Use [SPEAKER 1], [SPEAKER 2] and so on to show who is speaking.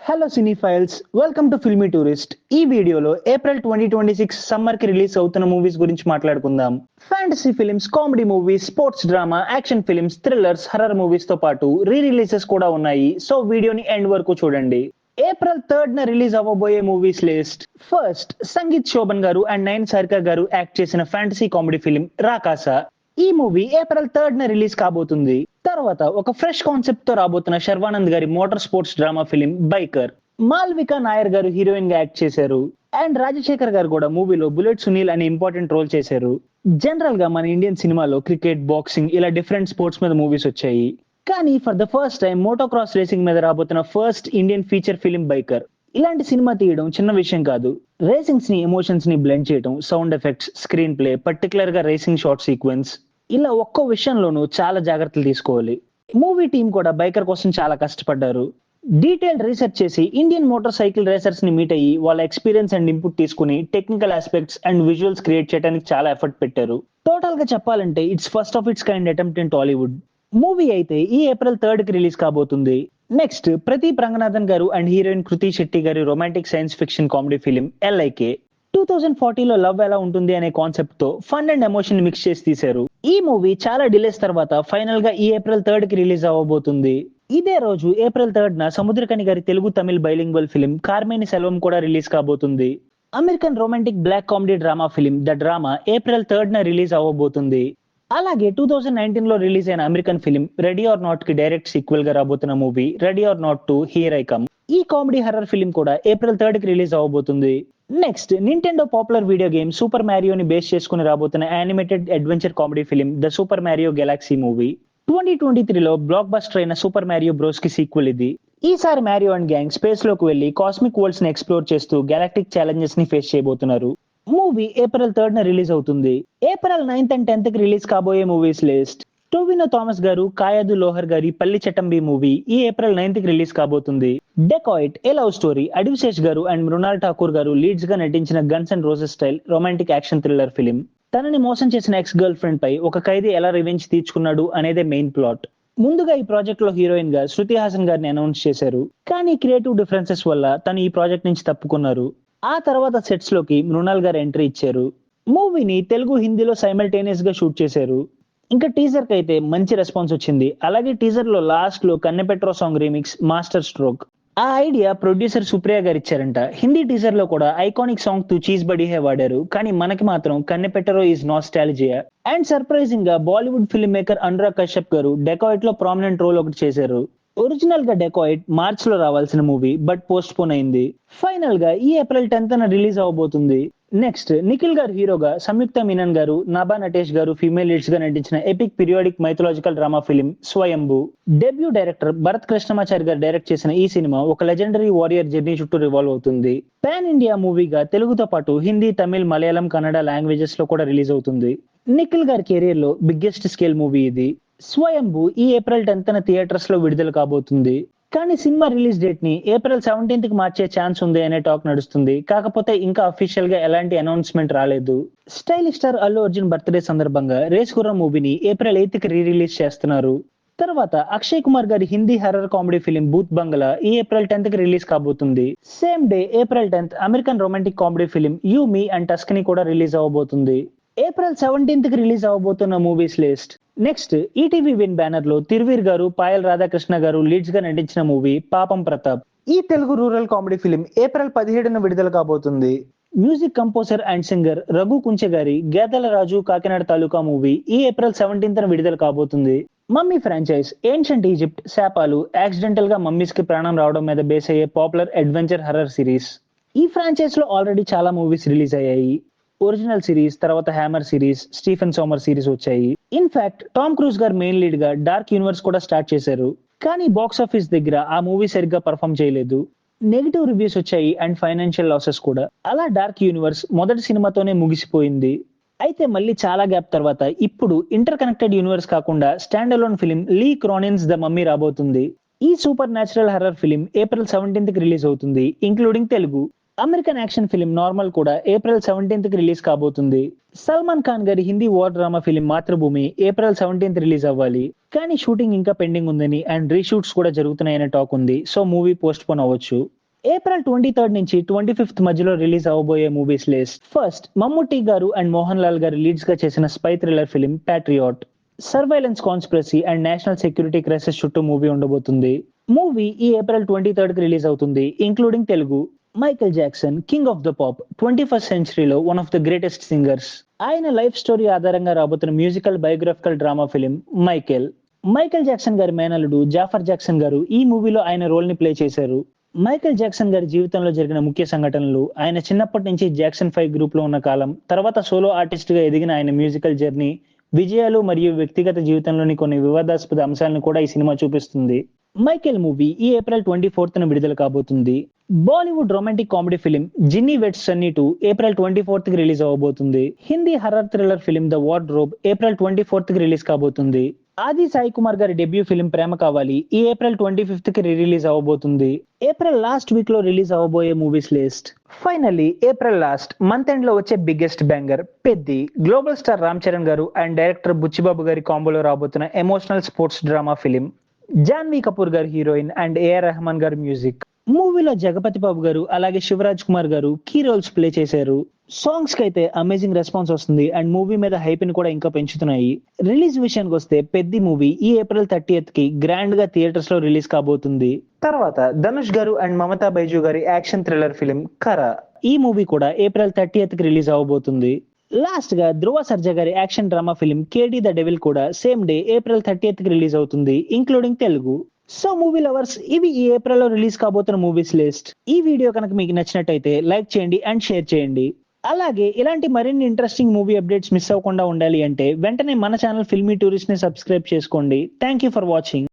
[SPEAKER 1] Hello cinephiles, welcome to Filmy Tourist. ఈ వీడియోలో April 2026 summer కి రిలీజ్ అవుతున్న మూవీస్ గురించి మాట్లాడుకుందాం. Fantasy films, comedy movies, sports drama, action films, thrillers, horror movies తో పాటు రిలీజెస్ కూడా ఉన్నాయి. సో వీడియోని ఎండ్ వరకు చూడండి. ఏప్రిల్ 3 రిలీజ్ అవ్వబోయే movies list. First, Sangeeth Shobhan గారు అండ్ నయన్ సారిక గారు యాక్ట్ చేసిన ఫ్యాంటసీ కామెడీ ఫిలిం రాకాసా. ఈ మూవీ ఏప్రిల్ 3 రిలీజ్ కాబోతుంది. తర్వాత ఒక ఫ్రెష్ కాన్సెప్ట్ తో రాబోతున్న శర్వానంద్ గారి motor sports drama film Biker. Malvika Nair గారు హీరోయిన్ గా యాక్ట్ చేశారు అండ్ రాజశేఖర్ గారు కూడా మూవీలో బుల్లెట్ సునీల్ అనే ఇంపార్టెంట్ రోల్ చేశారు. జనరల్ గా మన ఇండియన్ సినిమాలో క్రికెట్, బాక్సింగ్ ఇలా డిఫరెంట్ స్పోర్ట్స్ మీద మూవీస్ వచ్చాయి. కానీ for the first time motocross racing మీద రాబోతున్న first Indian feature film biker. ఇలాంటి సినిమా తీయడం చిన్న విషయం కాదు. రేసింగ్స్ ని, ఎమోషన్స్ ని బ్లెండ్ చేయడం, sound effects, screen play, particular గా రేసింగ్ షార్ట్ సీక్వెన్స్, ఇలా ఒక్కో విషయంలోనూ చాలా జాగ్రత్తలు తీసుకోవాలి. మూవీ టీం కూడా బైకర్ కోసం చాలా కష్టపడ్డారు. డీటెయిల్డ్ రీసెర్చ్ చేసి ఇండియన్ మోటార్ సైకిల్ రేసర్స్ ని మీట్ అయ్యి వాళ్ళ ఎక్స్పీరియన్స్ అండ్ ఇన్పుట్ తీసుకుని technical aspects and visuals create చేయడానికి చాలా ఎఫర్ట్ పెట్టారు. టోటల్ గా చెప్పాలంటే it's first of it's kind attempt in Tollywood. Movie అయితే ఈ ఏప్రిల్ 3 కి రిలీజ్ కాబోతుంది. నెక్స్ట్, ప్రదీప్ రంగనాథన్ గారు అండ్ హీరోయిన్ కృతి శెట్టి గారి romantic science fiction comedy film LIK. 2040లో లవ్ ఎలా ఉంటుంది అనే కాన్సెప్ట్ తో ఫన్ అండ్ ఎమోషన్ మిక్స్ చేసి తీశారు. ఈ మూవీ చాలా డిలేస్ తర్వాత ఫైనల్ గా ఈ ఏప్రిల్ 3 కి రిలీజ్ అవ్వబోతుంది. ఇదే రోజు ఏప్రిల్ 3 సముద్రకని గారి తెలుగు తమిళ్ బైలింగ్వల్ ఫిలిం కార్మేని సెల్వం కూడా రిలీజ్ కాబోతుంది. American romantic black comedy drama film the drama April 3 release అవ్వబోతుంది. అలాగే 2019లో రిలీజ్ అయిన American film ready or not కి డైరెక్ట్ సీక్వెల్ గా రాబోతున్న movie ready or not 2 here I come. ఈ కామెడీ హర్రర్ ఫిలిం కూడా ఏప్రిల్ 3 కి రిలీజ్ అవ్వబోతుంది. Next, Nintendo popular video game super మ్యారియోని బేస్ చేసుకుని రాబోతున్న animated adventure comedy film the super Mario galaxy movie. 2023లో బ్లాక్ బస్టర్ అయిన సూపర్ మ్యారియో బ్రోస్ కి సీక్వెల్ ఇది. ఈసారి మ్యారియో అండ్ గ్యాంగ్ స్పేస్ లోకి వెళ్లి కాస్మిక్ వరల్డ్స్ ని ఎక్స్ప్లోర్ చేస్తూ గెలాక్టిక్ ఛాలెంజెస్ ని ఫేస్ చేయబోతున్నారు. మూవీ ఏప్రిల్ 3 రిలీజ్ అవుతుంది. ఏప్రిల్ 9 అండ్ 10 కి రిలీజ్ కాబోయే మూవీస్ లిస్ట్. టోవినో థామస్ గారు, కాయదు లోహర్ గారి పల్లి చట్టంబి మూవీ ఈ ఏప్రిల్ 9 కి రిలీజ్ కాబోతుంది. డెకాయిట్ ఏ లవ్ స్టోరీ, అడివిశేష్ గారు అండ్ మృణాల్ ఠాకూర్ గారు లీడ్స్ గా నటించిన guns and roses style romantic action thriller film. తనని మోసం చేసిన ఎక్స్ గర్ల్ ఫ్రెండ్ పై ఒక ఖైదీ ఎలా రివెంజ్ తీర్చుకున్నాడు అనేదే మెయిన్ ప్లాట్. ముందుగా ఈ ప్రాజెక్ట్ లో హీరోయిన్ గా శృతి హాసన్ గారిని అనౌన్స్ చేశారు. కానీ క్రియేటివ్ డిఫరెన్సెస్ వల్ల తను ఈ ప్రాజెక్ట్ నుంచి తప్పుకున్నారు. ఆ తర్వాత సెట్స్ లోకి మృణాల్ గారు ఎంట్రీ ఇచ్చారు. మూవీని తెలుగు, హిందీలో సైమల్టేనియస్ గా షూట్ చేశారు. ఇంకా టీజర్ కి అయితే మంచి రెస్పాన్స్ వచ్చింది. అలాగే టీజర్ లో లాస్ట్ లో కన్నెపెట్రో సాంగ్ రీమిక్స్ మాస్టర్ స్ట్రోక్. ఆ ఐడియా ప్రొడ్యూసర్ సుప్రియ గారు ఇచ్చారంట. హిందీ టీజర్ లో కూడా ఐకానిక్ సాంగ్ తు చీజ్ బడీ హే వాడారు. కానీ మనకి మాత్రం కన్నెపెట్రో ఈజ్ నాస్టాల్జియా. అండ్ సర్ప్రైజింగ్ గా బాలీవుడ్ ఫిల్మ్ మేకర్ అనురాగ్ కశ్యప్ గారు డెకాయిట్ లో ప్రామినెంట్ రోల్ ఒకటి చేశారు. ఒరిజినల్ గా డెకాయిట్ మార్చ్ లో రావాల్సిన మూవీ బట్ పోస్ట్ పోన్ అయింది. ఫైనల్ గా ఈ ఏప్రిల్ 10 రిలీజ్ అవబోతుంది. నెక్స్ట్, నిఖిల్ గారు హీరోగా, సంయుక్త మీనన్ గారు, నాభా నటేష్ గారు ఫీమేల్ లీడ్స్ గా నటించిన epic periodic mythological drama film స్వయంభూ. డెబ్యూ డైరెక్టర్ భరత్ కృష్ణమాచారి గారు డైరెక్ట్ చేసిన ఈ సినిమా ఒక లెజెండరీ వారియర్ జర్నీ చుట్టూ రివాల్వ్ అవుతుంది. పాన్ ఇండియా మూవీగా తెలుగుతో పాటు హిందీ, తమిళ్, మలయాళం, కన్నడ లాంగ్వేజెస్ లో కూడా రిలీజ్ అవుతుంది. నిఖిల్ గారి కెరీర్ లో బిగ్గెస్ట్ స్కేల్ మూవీ ఇది. స్వయంభూ ఈ ఏప్రిల్ 10 థియేటర్స్ లో విడుదల కాబోతుంది. కానీ సినిమా రిలీజ్ డేట్ ని ఏప్రిల్ 17 కి మార్చే ఛాన్స్ ఉంది అనే టాక్ నడుస్తుంది. కాకపోతే ఇంకా అఫీషియల్ గా ఎలాంటి అనౌన్స్మెంట్ రాలేదు. Stylish star Allu Arjun birthday సందర్భంగా రేస్ గుర్రం మూవీని ఏప్రిల్ 8 కి రిలీజ్ చేస్తున్నారు. తర్వాత అక్షయ్ కుమార్ గారి Hindi horror comedy film Bhooth Bangla ఈ ఏప్రిల్ 10 కి రిలీజ్ కాబోతుంది. Same day April 10 American romantic comedy film you me and Tuscany కూడా రిలీజ్ అవబోతుంది. ఏప్రిల్ 17 కి రిలీజ్ అవబోతున్న movies list. Next, ETV Win banner లో తిరువీర్ గారు, పాయల్ రాధాకృష్ణ గారు లీడ్స్ గా నటించిన మూవీ పాపం ప్రతాప్. ఈ Telugu rural comedy film April 17 విడుదల కాబోతుంది. Music composer and singer Raghu Kunche గారి గేదల రాజు కాకినాడ తాలూకా మూవీ ఈ ఏప్రిల్ 17 విడుదల కాబోతుంది. మమ్మీ ఫ్రాంచైజ్ ఏన్షియంట్ ఈజిప్ట్ శాపాలు యాక్సిడెంటల్ గా మమ్మీస్ కి ప్రాణం రావడం మీద బేస్ అయ్యే పాపులర్ అడ్వెంచర్ హర్రర్ సిరీస్. ఈ ఫ్రాంచైజ్ లో ఆల్రెడీ చాలా మూవీస్ రిలీజ్ అయ్యాయి. ఒరిజినల్ సిరీస్, తర్వాత Hammer series, Stephen Sommers series వచ్చాయి. ఇన్ఫాక్ట్ టామ్ క్రూజ్ గారు మెయిన్ లీడ్ గా డార్క్ యూనివర్స్ కూడా స్టార్ట్ చేశారు. కానీ బాక్స్ ఆఫీస్ దగ్గర ఆ మూవీ సరిగ్గా పర్ఫామ్ చేయలేదు. నెగిటివ్ రివ్యూస్ వచ్చాయి అండ్ ఫైనాన్షియల్ లాసెస్ కూడా. అలా డార్క్ యూనివర్స్ మొదటి సినిమాతోనే ముగిసిపోయింది. అయితే మళ్ళీ చాలా గ్యాప్ తర్వాత ఇప్పుడు ఇంటర్ కనెక్టెడ్ యూనివర్స్ కాకుండా standalone film Lee Cronin's the Mummy రాబోతుంది. ఈ supernatural horror film April 17 కి రిలీజ్ అవుతుంది, including Telugu. American action film Normal కూడా ఏప్రిల్ 17th కి రిలీజ్ కాబోతుంది. సల్మాన్ ఖాన్ గారి Hindi war drama film Matrubhumi April 17th release అవ్వాలి. కానీ షూటింగ్ ఇంకా పెండింగ్ ఉందని అండ్ రీషూట్స్ కూడా జరుగుతున్నాయనే టాక్ ఉంది. సో మూవీ పోస్ట్ పోన్ అవ్వచ్చు. ఏప్రిల్ 23rd నుంచి 25th మధ్యలో రిలీజ్ అవబోయే మూవీస్ లిస్ట్. ఫస్ట్, మమ్ముట్టి గారు అండ్ మోహన్ లాల్ గారు లీడ్స్ గా చేసిన spy thriller film Patriot. Surveillance conspiracy and national security crisis చుట్టూ మూవీ ఉండబోతుంది. మూవీ ఈ ఏప్రిల్ 23rd కి రిలీజ్ అవుతుంది, including Telugu. Michael Jackson, king of the pop, 21st సెంచరీలో one of the greatest singers. ఆయన లైఫ్ స్టోరీ ఆధారంగా రాబోతున్న musical biographical drama film Michael Jackson గారి మేనల్లుడు జాఫర్ జాక్సన్ గారు ఈ మూవీలో ఆయన రోల్ ని ప్లే చేశారు. మైకేల్ జాక్సన్ గారి జీవితంలో జరిగిన ముఖ్య సంఘటనలు, ఆయన చిన్నప్పటి నుంచి జాక్సన్ 5 గ్రూప్ లో ఉన్న కాలం, తర్వాత సోలో ఆర్టిస్ట్ గా ఎదిగిన ఆయన మ్యూజికల్ జర్నీ, విజయాలు మరియు వ్యక్తిగత జీవితంలోని కొన్ని వివాదాస్పద అంశాలను కూడా ఈ సినిమా చూపిస్తుంది. మైకేల్ మూవీ ఈ ఏప్రిల్ 24th విడుదల కాబోతుంది. Bollywood romantic comedy film Jinny weds Sunny 2 April 24th కి రిలీజ్ అవబోతుంది. Hindi horror thriller film the wardrobe April 24th కి రిలీజ్ కాబోతుంది. ఆది సాయి కుమార్ గారి డెబ్యూ ఫిలిం ప్రేమ కావాలి ఈ ఏప్రిల్ 25th కి రిలీజ్ అవబోతుంది. ఏప్రిల్ లాస్ట్ వీక్ లో రిలీజ్ అవబోయే movies list. Finally April last month end లో వచ్చే biggest banger Peddi. Global star Ram Charan గారు అండ్ డైరెక్టర్ బుచ్చిబాబు గారి కాంబోలో రాబోతున్న emotional sports drama film. Janhvi Kapoor గారు హీరోయిన్ అండ్ ఏఆర్ రెహమాన్ గారు మ్యూజిక్. మూవీలో జగపతి బాబు గారు అలాగే శివరాజ్ కుమార్ గారు కీ రోల్స్ ప్లే చేశారు. సాంగ్స్ కి అయితే అమేజింగ్ రెస్పాన్స్ వస్తుంది అండ్ మూవీ మీద హైప్ ని కూడా ఇంకా పెంచుతున్నాయి. రిలీజ్ విషయానికి వస్తే పెద్ది మూవీ ఈ ఏప్రిల్ 30th కి గ్రాండ్ గా థియేటర్స్ లో రిలీజ్ కాబోతుంది. తర్వాత ధనుష్ గారు అండ్ మమతా బైజు గారి యాక్షన్ థ్రిల్లర్ ఫిలిం కరా. ఈ మూవీ కూడా ఏప్రిల్ 30th కి రిలీజ్ అవబోతుంది. లాస్ట్ గా ధ్రువ సర్జా గారి action drama film KD the devil కూడా సేమ్ డే ఏప్రిల్ 30th కి రిలీజ్ అవుతుంది, including Telugu. So movie lovers, ఇవి ఈ ఏప్రిల్ లో రిలీజ్ కాబోతున్న మూవీస్ లిస్ట్. ఈ వీడియో కనుక మీకు నచ్చినట్టయితే లైక్ చేయండి అండ్ షేర్ చేయండి. అలాగే ఇలాంటి మరిన్ని ఇంట్రెస్టింగ్ మూవీ అప్డేట్స్ మిస్ అవ్వకుండా ఉండాలి అంటే వెంటనే మన ఛానల్ ఫిల్మీ టూరిస్ట్ ని సబ్స్క్రైబ్ చేసుకోండి. Thank you for watching.